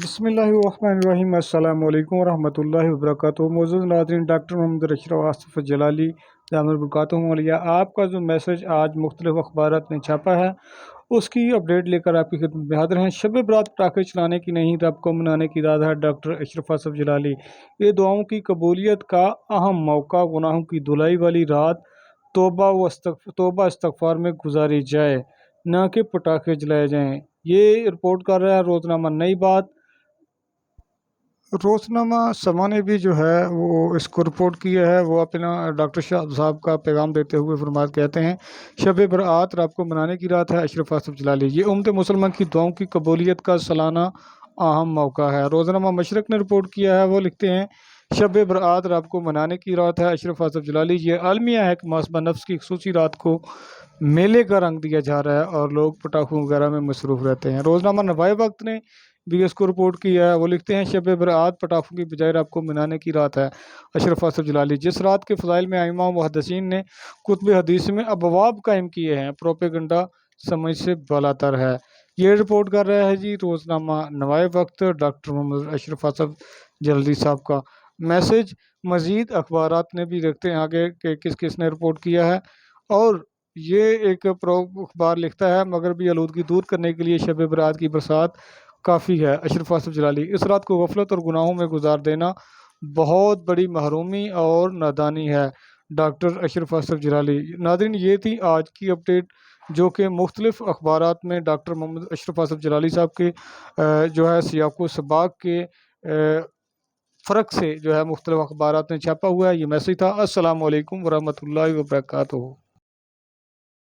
بسم اللہ الرحمن الرحیم۔ السلام علیکم ورحمۃ اللہ وبرکاتہ۔ معزز ناظرین، ڈاکٹر محمد اشرف آصف جلالی دامت برکاتہم علیہ آپ کا جو میسج آج مختلف اخبارات میں چھاپا ہے اس کی اپڈیٹ لے کر آپ کی خدمت میں حاضر ہیں۔ شب برات پٹاخے چلانے کی نہیں، رب کو منانے کی داد ہے۔ ڈاکٹر اشرف آصف جلالی۔ یہ دعاؤں کی قبولیت کا اہم موقع گناہوں کی دھلائی والی رات توبہ استغفار میں گزاری جائے، نہ کہ پٹاخے جلائے جائیں۔ یہ رپورٹ کر رہا ہے روزنامہ نئی بات۔ روزنامہ سما نے بھی جو ہے وہ اس کو رپورٹ کیا ہے۔ وہ اپنا ڈاکٹر شاہ صاحب کا پیغام دیتے ہوئے فرمات کہتے ہیں، شب برات رب کو منانے کی رات ہے۔ اشرف آصف جلالی۔ یہ امت مسلمان کی دعاؤں کی قبولیت کا سالانہ اہم موقع ہے۔ روزنامہ مشرق نے رپورٹ کیا ہے، وہ لکھتے ہیں، شب برات رب کو منانے کی رات ہے۔ اشرف آصف جلالی۔ یہ عالمیہ ہے کہ محاسبہ نفس کی خصوصی رات کو میلے کا رنگ دیا جا رہا ہے اور لوگ پٹاخوں وغیرہ میں مصروف رہتے ہیں۔ روزنامہ نوائے وقت نے بھی اس کو رپورٹ کیا ہے، وہ لکھتے ہیں، شب برات پٹاخوں کی بجائے رب کو منانے کی رات ہے۔ اشرف آصف جلالی۔ جس رات کے فضائل میں ائمہ و محدثین نے کتب حدیث میں ابواب قائم کیے ہیں، پروپیگنڈا سمجھ سے بالاتر ہے۔ یہ رپورٹ کر رہا ہے جی روزنامہ نوائے وقت۔ ڈاکٹر محمد اشرف آصف جلالی صاحب کا میسج مزید اخبارات نے بھی رکھتے ہیں آگے کہ کس کس نے رپورٹ کیا ہے، اور یہ ایک اخبار لکھتا ہے، مغربی آلودگی دور کرنے کے لیے شب برات کی برسات کافی ہے۔ اشرف آصف جلالی۔ اس رات کو غفلت اور گناہوں میں گزار دینا بہت بڑی محرومی اور نادانی ہے۔ ڈاکٹر اشرف آصف جلالی۔ ناظرین، یہ تھی آج کی اپڈیٹ جو کہ مختلف اخبارات میں ڈاکٹر محمد اشرف آصف جلالی صاحب کے جو ہے سیاق و سباق کے فرق سے جو ہے مختلف اخبارات میں چھاپا ہوا ہے۔ یہ میسج تھا۔ السلام علیکم ورحمۃ اللہ وبرکاتہ۔